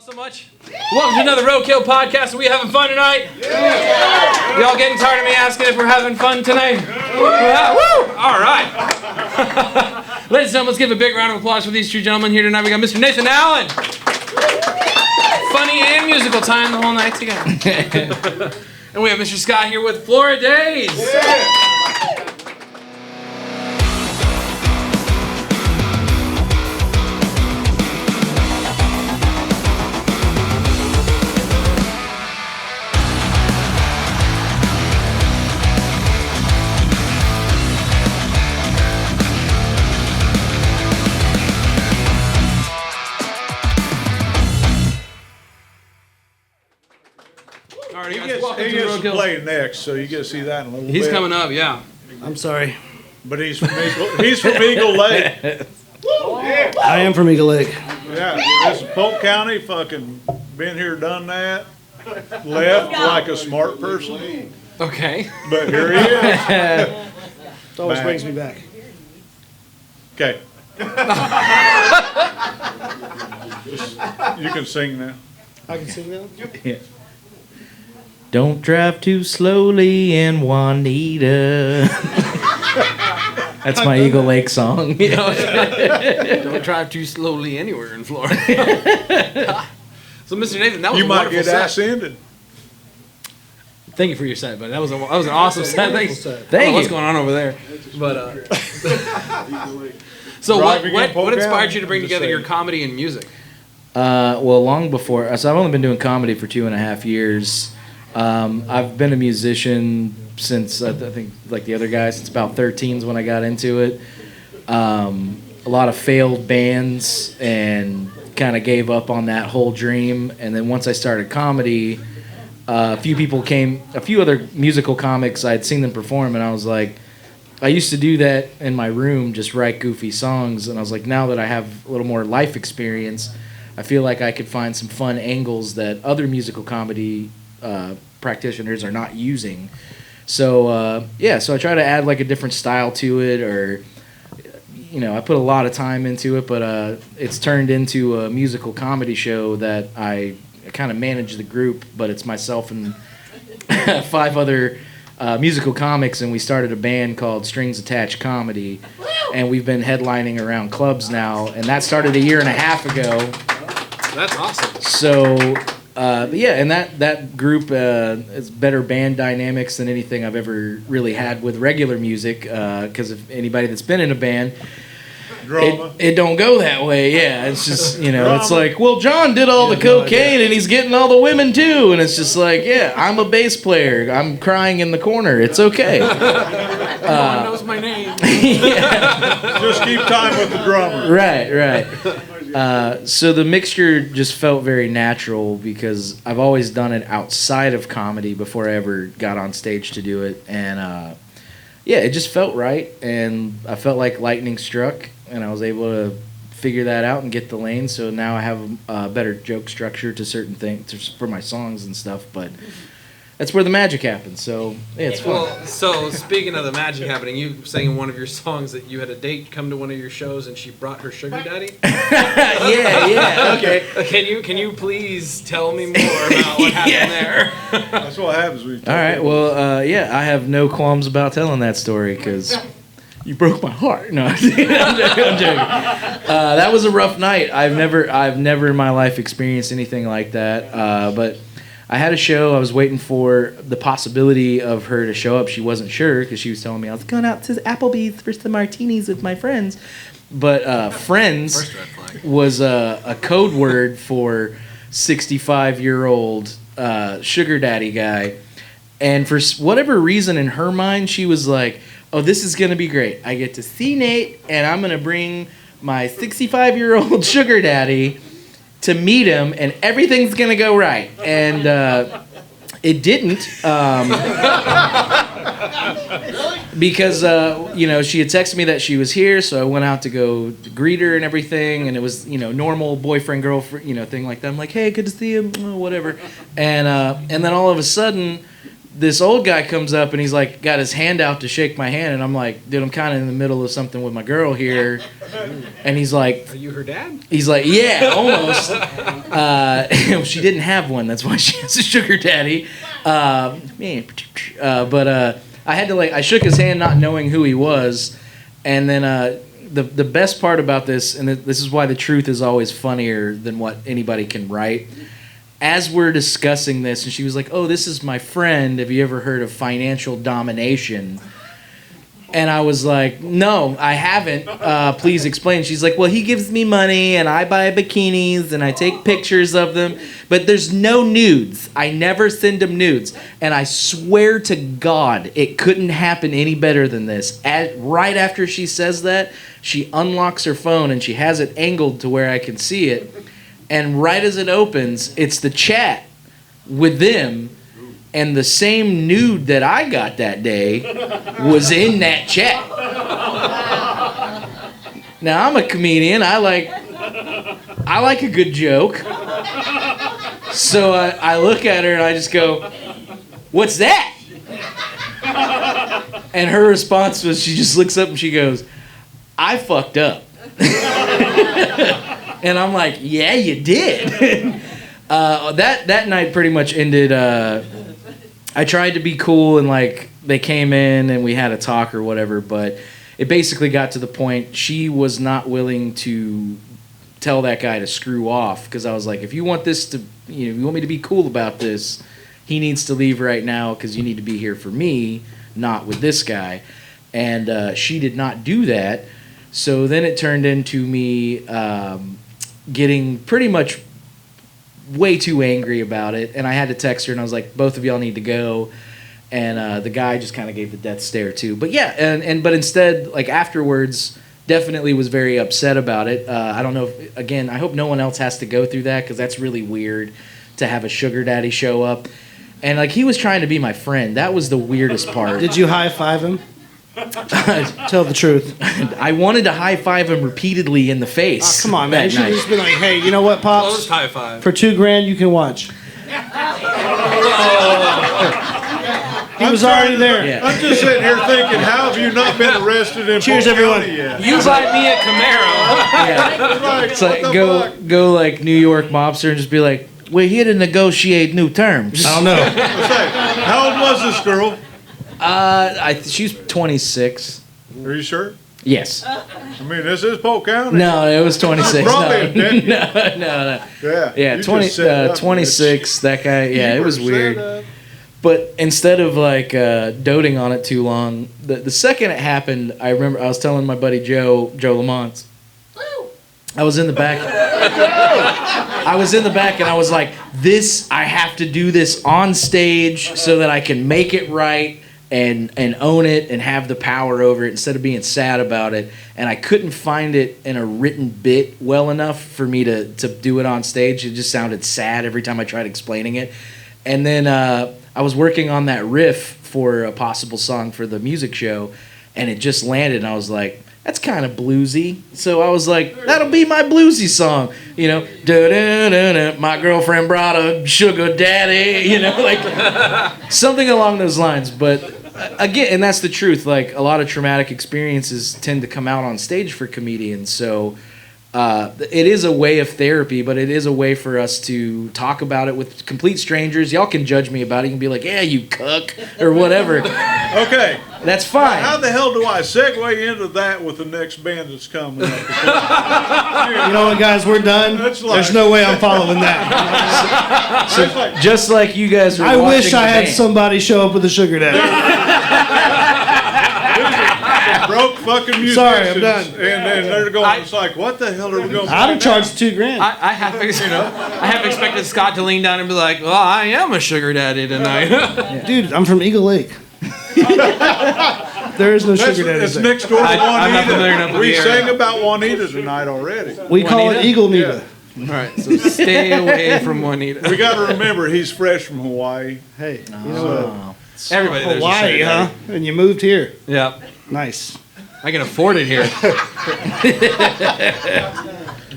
all so much. Welcome to another Roadkill Podcast. Are we having fun tonight? Yeah. Y'all getting tired of me asking if we're having fun tonight? Yeah. Woo! All right. Ladies and gentlemen, let's give a big round of applause for these two gentlemen here tonight. We got Mr. Nathan Allen. Funny and musical time the whole night together. And we have Mr. Scott here with Floridian. Yeah. He gets to play next, so you get to see that in a little bit. He's coming up, yeah. I'm sorry. But he's from Eagle Lake. I am from Eagle Lake. Yeah, this is Polk County, fucking been here, done that, left like a smart person. Okay. But here he is. It always brings me back. Okay. You can sing now. I can sing now? Yeah. Don't drive too slowly in Juanita. That's my Eagle Lake song. Don't drive too slowly anywhere in Florida. So, Mr. Nathan, that was you a might wonderful get set. ass-ended. Thank you for your set, buddy. That was an awesome set. Thank you. What's going on over there? But so what inspired you to bring together your comedy and music? Well, long before. So I've only been doing comedy for 2.5 years. I've been a musician since I think like the other guys since about 13 is when I got into it. A lot of failed bands and kind of gave up on that whole dream. And then once I started comedy, a few other musical comics, I'd seen them perform, and I was like, I used to do that in my room, just write goofy songs. And I was like, now that I have a little more life experience, I feel like I could find some fun angles that other musical comedy practitioners are not using. So so I try to add like a different style to it, or I put a lot of time into it, but it's turned into a musical comedy show that I kind of manage the group, but it's myself and 5 other musical comics, and we started a band called Strings Attached Comedy, and we've been headlining around clubs now, and that started 1.5 years ago. That's awesome. So and that group is better band dynamics than anything I've ever really had with regular music, because if anybody that's been in a band, it don't go that way. Yeah, it's just, it's like, well, John did all the cocaine and he's getting all the women too, and it's just like, yeah, I'm a bass player, I'm crying in the corner, it's okay. No one knows my name. Just keep time with the drummer. Right. So the mixture just felt very natural because I've always done it outside of comedy before I ever got on stage to do it, and it just felt right, and I felt like lightning struck, and I was able to figure that out and get the lane. So now I have a better joke structure to certain things for my songs and stuff, but that's where the magic happens. So it's fun. Well, so speaking of the magic happening, you sang in one of your songs that you had a date come to one of your shows and she brought her sugar daddy. yeah. Okay. Can you please tell me more about what happened there? That's what happens. All right. Well, I have no qualms about telling that story because you broke my heart. No, I'm joking. That was a rough night. I've never in my life experienced anything like that. But I had a show. I was waiting for the possibility of her to show up. She wasn't sure because she was telling me I was going out to Applebee's for some martinis with my friends. But friends was a code word for 65-year-old sugar daddy guy. And for whatever reason in her mind, she was like, oh, this is going to be great. I get to see Nate, and I'm going to bring my 65-year-old sugar daddy to meet him, and everything's going to go right. And it didn't. Because, she had texted me that she was here, so I went out to go greet her and everything, and it was, normal boyfriend-girlfriend, thing like that. I'm like, hey, good to see him, whatever. And then all of a sudden, this old guy comes up and he's like got his hand out to shake my hand, and I'm like, dude, I'm kind of in the middle of something with my girl here. And he's like, Are you her dad? he's like, yeah, almost. She didn't have one, that's why she has a sugar daddy. But I had to I shook his hand not knowing who he was, and then the best part about this, and this is why the truth is always funnier than what anybody can write. As we're discussing this, and she was like, oh, this is my friend. Have you ever heard of financial domination? And I was like, no, I haven't. Please explain. She's like, well, he gives me money, and I buy bikinis, and I take pictures of them. But there's no nudes. I never send him nudes. And I swear to God, it couldn't happen any better than this. Right after she says that, she unlocks her phone, and she has it angled to where I can see it. And right as it opens, it's the chat with them, and the same nude that I got that day was in that chat. Now, I'm a comedian. I like a good joke. So I look at her and I just go, what's that? And her response was, she just looks up and she goes, I fucked up. And I'm like, yeah, you did. That night pretty much ended. I tried to be cool and they came in and we had a talk or whatever, but it basically got to the point she was not willing to tell that guy to screw off, because I was like, if you want this to, you want me to be cool about this, he needs to leave right now because you need to be here for me, not with this guy. And she did not do that. So then it turned into me getting pretty much way too angry about it, and I had to text her and I was like, both of y'all need to go. And the guy just kind of gave the death stare too. But yeah, but instead, afterwards, definitely was very upset about it. I don't know if, again, I hope no one else has to go through that, because that's really weird to have a sugar daddy show up. And he was trying to be my friend. That was the weirdest part. Did you high five him? Tell the truth. I wanted to high five him repeatedly in the face. Oh, come on, man. You should have night. just been like, hey, you know what, Pops? Closed high five. For $2,000, you can watch. He was already there. Yeah. I'm just sitting here thinking, how have you not been arrested in Cheers, Polk everyone. County yet? You buy me a Camaro. Yeah. Like, It's what the fuck? go New York mobster and just be like, we're here to negotiate new terms. I don't know. Let's say, how old was this girl? She's 26. Are you sure? Yes. I mean, this is Polk County. No, it was 26. Probably a dick. No. Yeah. Yeah, you 20, just set up, 26. That guy. Yeah, You it was were set weird. up. But instead of doting on it too long, the second it happened, I remember I was telling my buddy Joe Lamont. I was in the back. And I was like, I have to do this on stage so that I can make it right and own it and have the power over it instead of being sad about it. And I couldn't find it in a written bit well enough for me to do it on stage. It just sounded sad every time I tried explaining it. And then I was working on that riff for a possible song for the music show, and it just landed, and I was like, that's kind of bluesy. So I was like, that'll be my bluesy song. Da-da-da-da, my girlfriend brought a sugar daddy, something along those lines. But again, and that's the truth, a lot of traumatic experiences tend to come out on stage for comedians. So it is a way of therapy, but it is a way for us to talk about it with complete strangers. Y'all can judge me about it. You can be like, yeah, you cuck, or whatever. Okay. That's fine. How the hell do I segue into that with the next band that's coming up? You know what, guys? We're done. That's like- There's no way I'm following that. It's like, Just like you guys were I watching wish I the had band. somebody show up with a sugar daddy. broke fucking musicians. Sorry, I'm done. And they're going, it's like, what the hell are we going to I'd have charged $2,000. I half expected Scott to lean down and be like, well, I am a sugar daddy tonight. Dude, I'm from Eagle Lake. There is no sugar daddy. It's next door to Juanita. I'm not familiar enough with We the area. sang about Juanita tonight already. We call it Juanita? Eagle Nita. Yeah. All right, so stay away from Juanita. We got to remember, he's fresh from Hawaii. Hey, you know Everybody what? there's a Hawaii, sugar huh? daddy. And you moved here. Yep. Nice. I can afford it here.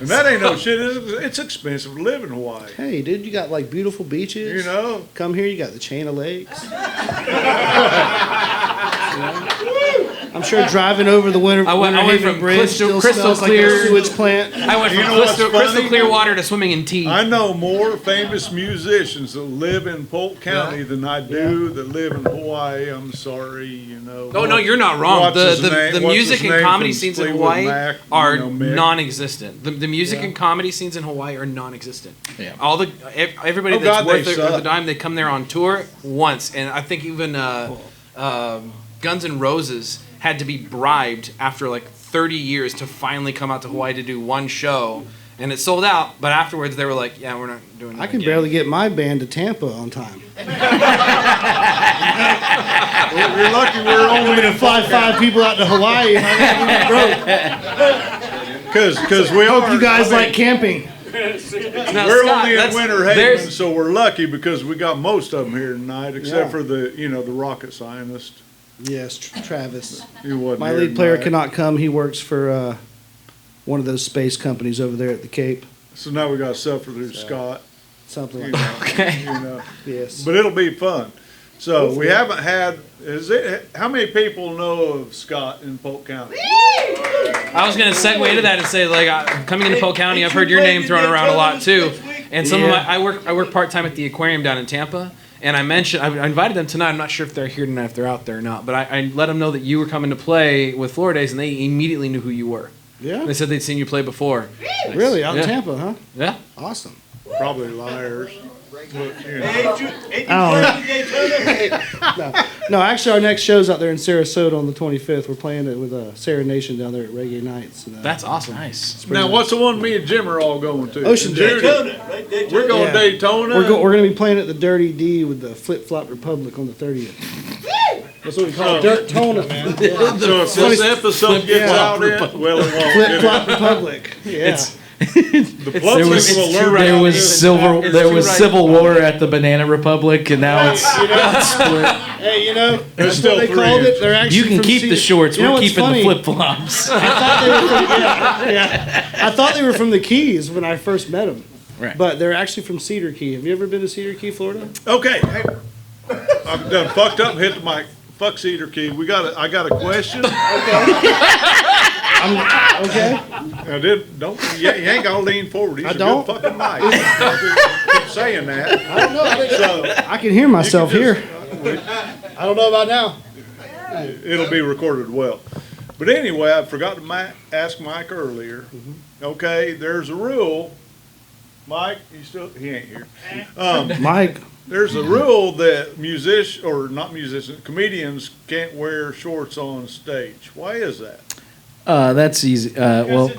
And that ain't no shit. It's expensive to live in Hawaii. Hey, dude, you got like beautiful beaches. You know? Come here, you got the chain of lakes. I'm sure driving over the winter. I went from Bridge crystal smells clear like a sewage plant. I went You from know what's crystal funny? clear water to swimming in tea. I know more famous musicians that live in Polk County than I do that live in Hawaii. I'm sorry, you know. Oh no, you're not wrong. What's his The name? What's music his and name comedy from scenes in Fleetwood Hawaii Mac, you are know, Mick? non-existent. The music and comedy scenes in Hawaii are non-existent. Yeah. Everybody Oh, that's God, worth they the suck. dime, they come there on tour once, and I think even Guns N' Roses had to be bribed after like 30 years to finally come out to Hawaii to do one show, and it sold out. But afterwards, they were like, "Yeah, we're not doing that." I can again." barely get my band to Tampa on time. You're lucky we're only To fly 5 people out to Hawaii. because we Hope are. you guys I mean, like camping. Now, We're Scott, only in that's- Winter there's- Haven, so we're lucky because we got most of them here tonight, except Yeah. for the rocket scientist. Yes, Travis. He wasn't My here lead player tonight. cannot come. He works for one of those space companies over there at the Cape. So now we got to suffer through Scott. Something You like know, that. Okay. you know. Yes. But it'll be fun. So we haven't had. How many people know of Scott in Polk County? I was gonna segue into that and say, like, coming into Polk County, I've heard your name thrown around a lot too. And some of my, I work part time at the aquarium down in Tampa, and I invited them tonight. I'm not sure if they're here tonight, if they're out there or not, but I let them know that you were coming to play with Florida's, and they immediately knew who you were. Yeah. They said they'd seen you play before. Really? Out in Yeah. Tampa, huh? Yeah. Awesome. Probably liars. But, you know. No, actually, our next show's out there in Sarasota on the 25th. We're playing it with Sarah Nation down there at Reggae Nights. And, That's awesome. Nice. Now, what's the one me and Jim are all going to? Ocean And Judy. We're going Yeah. Daytona. we're going to be playing at the Dirty D with the Flip Flop Republic on the 30th. That's what we call it. Dirt Tona, man. So if this episode gets out, well, it won't. Flip Flop Republic. Yeah. The Plum There was- people will learn There There about was this. there was Civil War at the Banana Republic, and now it's split. Hey, you know, that's still what they 3 called it. inches. They're actually You can from keep the Cedar- shorts. You know We're what's keeping funny? the flip flops. I thought they were from, I thought they were from the Keys when I first met them. Right. But they're actually from Cedar Key. Have you ever been to Cedar Key, Florida? Okay, hey, I've done fucked up and hit the mic. Fuck Cedar Key. I got a question. Okay. I you ain't gotta lean forward. These I are don't. good fucking mics. Keep saying that. I don't know. So I can hear myself just- here. I don't know about now. it'll be recorded well. But anyway, I forgot to ask Mike earlier. Okay, there's a rule. Mike, he ain't here. Mike. There's a rule that comedians can't wear shorts on stage. Why is that? That's easy. Well,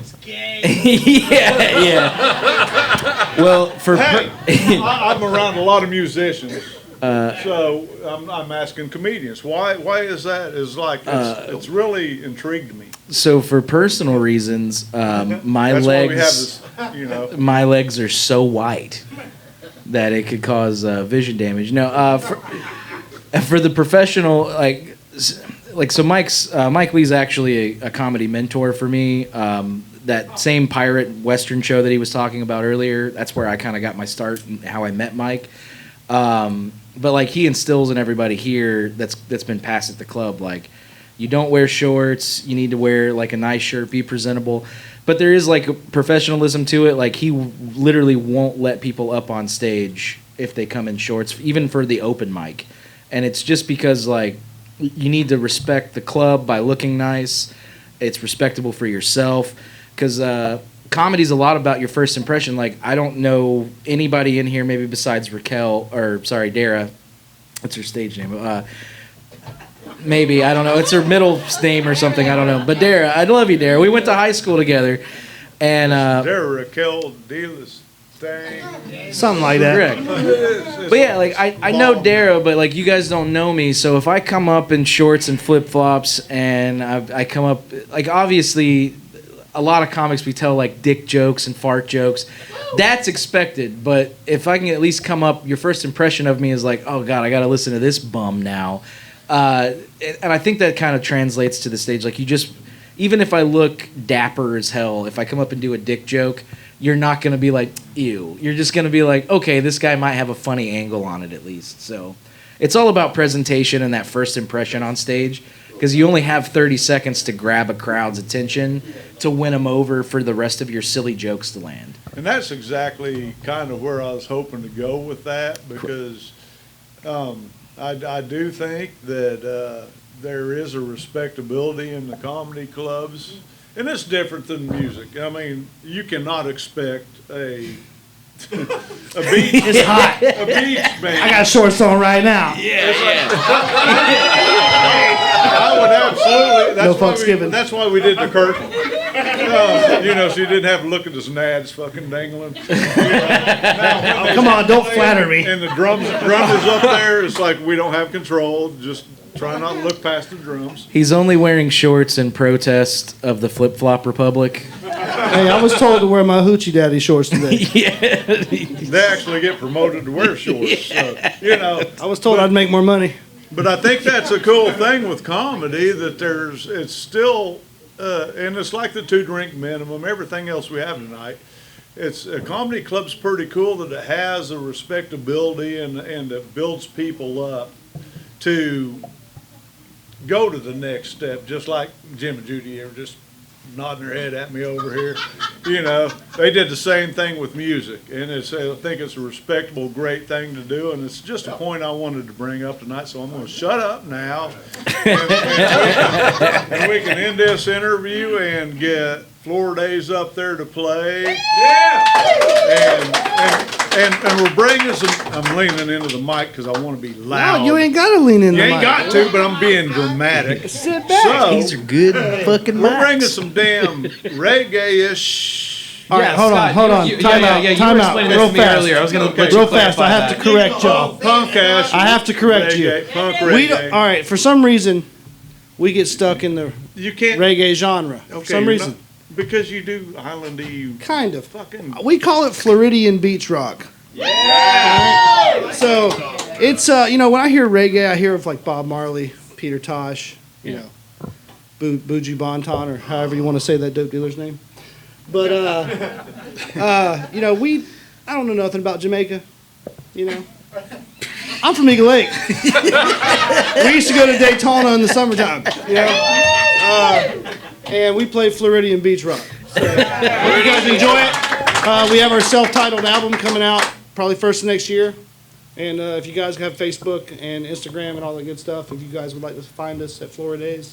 yeah. Well, for Hey, I'm around a lot of musicians, so I'm asking comedians. Why is that? It's really intrigued me. so for personal reasons, my That's why we have legs this, you know. my legs are so white that it could cause vision damage. No, for the professional, like so Mike Lee's actually a comedy mentor for me. That same pirate western show that he was talking about earlier, that's where I kind of got my start and how I met Mike. But like he instills in everybody here that's been passed at the club, like you don't wear shorts, you need to wear like a nice shirt, be presentable. But there is like a professionalism to it. Like he literally won't let people up on stage if they come in shorts, even for the open mic. And it's just because like you need to respect the club by looking nice. It's respectable for yourself because comedy's a lot about your first impression. Like I don't know anybody in here maybe besides Dara. What's her stage name? Maybe, I don't know. It's her middle name or something. I don't know. But Dara, I love you, Dara. We went to high school together. And There, Raquel Dealis thing. Something like that. correct. But yeah, like I know Dara, but like you guys don't know me. So if I come up in shorts and flip flops, and I come up like obviously, a lot of comics we tell like dick jokes and fart jokes. That's expected. But if I can at least come up, your first impression of me is like, oh god, I got to listen to this bum now. And I think that kind of translates to the stage. Like even if I look dapper as hell, if I come up and do a dick joke, you're not going to be like, ew. You're just going to be like, okay, this guy might have a funny angle on it at least. So it's all about presentation and that first impression on stage, because you only have 30 seconds to grab a crowd's attention to win them over for the rest of your silly jokes to land. And that's exactly kind of where I was hoping to go with that, because I do think that there is a respectability in the comedy clubs, and it's different than music. I mean, you cannot expect a beach. It's hot. A beach band. I got shorts on right now. I would absolutely. No fucks given. That's why we did the curtain. So you didn't have to look at his nads fucking dangling. Come on, don't flatter me. And the drummers up there, it's like we don't have control. Just try not to look past the drums. He's only wearing shorts in protest of the flip-flop republic. Hey, I was told to wear my hoochie daddy shorts today. They actually get promoted to wear shorts. So, I was told I'd make more money. But I think that's a cool thing with comedy, that it's still, and it's like the 2-drink minimum, everything else we have tonight. It's a comedy club's pretty cool that it has a respectability and it builds people up to go to the next step, just like Jim and Judy are just nodding their head at me over here. They did the same thing with music, and I think it's a respectable, great thing to do, and it's just a point I wanted to bring up tonight, so I'm going to shut up now, and we can end this interview and get Floridian up there to play. And we're bringing some. I'm leaning into the mic because I want to be loud. No, you ain't got to lean in the mic. You ain't got to, but I'm being dramatic. Sit back. So, These are good fucking we're mics. bringing some damn reggae-ish. All right, hold on. Time out. You Time were out. explaining this Real to me fast. earlier. I was going to Real fast. I have to correct y'all. Punk-ass. I have to correct you. reggae, punk We reggae. don't, all right, for some reason, we get stuck in the You can't. reggae genre. Okay, For some reason. because you do Highlandy. Kind of. Fucking. We call it Floridian beach rock. Yeah. So it's when I hear reggae, I hear of like Bob Marley, Peter Tosh, Buju Banton, or however you want to say that dope dealer's name. But I don't know nothing about Jamaica. I'm from Eagle Lake. We used to go to Daytona in the summertime. And we play Floridian beach rock. So, hope you guys enjoy it. We have our self-titled album coming out probably first of next year. And if you guys have Facebook and Instagram and all that good stuff, if you guys would like to find us at Floridian,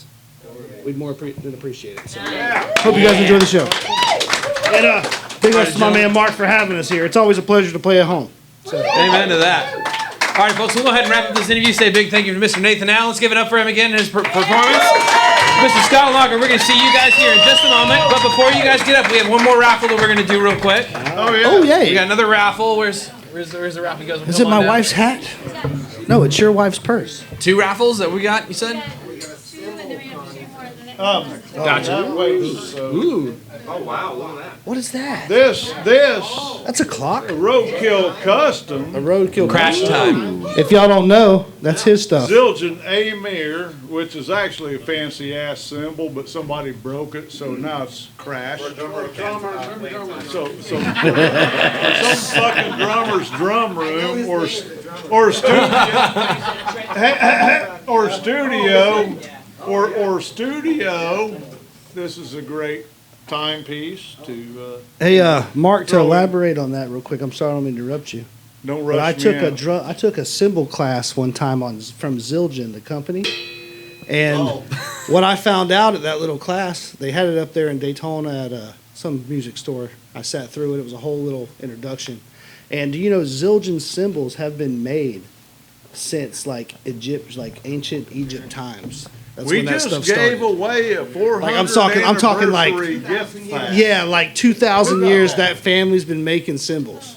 we'd more than appreciate it. So, hope you guys enjoy the show. And big ups to my man Mark for having us here. It's always a pleasure to play at home. So. Amen to that. All right, folks, we'll go ahead and wrap up this interview. Say a big thank you to Mr. Nathan Allen. Let's give it up for him again and his performance. Mr. Scott Lonker, we're going to see you guys here in just a moment. But before you guys get up, we have one more raffle that we're going to do real quick. Oh, yeah. We got another raffle. Where's the raffle? You guys Is it my wife's hat? No, it's your wife's purse. 2 raffles that we got, you said? Gotcha. Ooh. Oh, wow, look at that. What is that? This. That's a clock. A Roadkill Custom. A Roadkill Crash time. If y'all don't know, that's his stuff. Zildjian Amir, which is actually a fancy ass symbol, but somebody broke it, so now it's crashed. So some fucking drummer's drum room or studio. This is a great timepiece to. Hey, Mark, to elaborate on that real quick. I'm sorry I don't mean to interrupt you. Don't rush But I me took out. I took a cymbal class one time from Zildjian, the company, and what I found out at that little class, they had it up there in Daytona at some music store. I sat through it. It was a whole little introduction. And do you know Zildjian cymbals have been made since like ancient Egypt times? That's We when that just stuff gave started. away a 400 Like, I'm talking like- anniversary gift pack. Yeah, like 2,000 years that family's been making cymbals.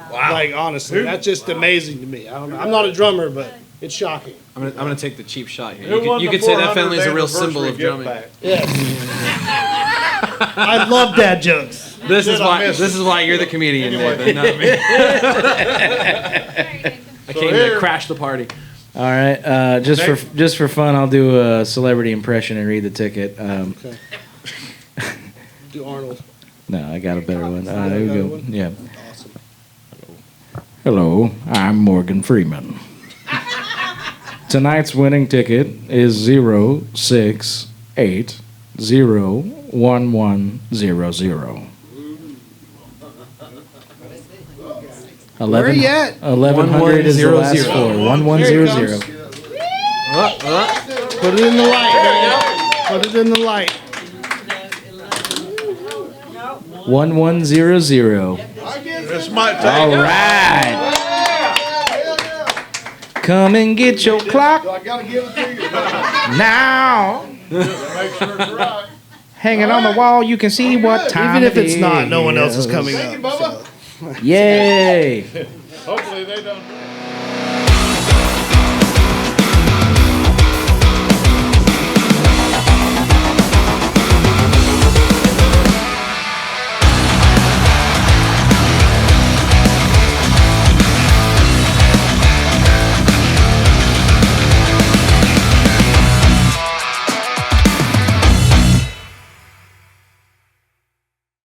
Wow. Like, honestly, that's just amazing to me. I don't know. I'm not a drummer, but it's shocking. I'm gonna take the cheap shot here. Who won You the could say that 400th family is a real symbol of anniversary drumming. gift pack? Yes. I love dad jokes. This is Shit, I missed this it. is why you're the comedian, Anyway. Nathan, not me. I came to here- crash the party. All right, just for fun, I'll do a celebrity impression and read the ticket. Do Arnold. No, I got a better one. There we Another go. one? Yeah. Awesome. Hello, I'm Morgan Freeman. Tonight's winning ticket is 068011000. Where are you at? 1100 is the last four. 1100. Put it in the light, man. Put it in the light. 1100. This might take. All right. Come and get your clock I gotta give it to you. now. Make sure it's right. Hanging on the wall, you can see what time Even if it it's not, no one else is is. coming Thank you, up. Bubba. So. Yay. Hopefully they don't.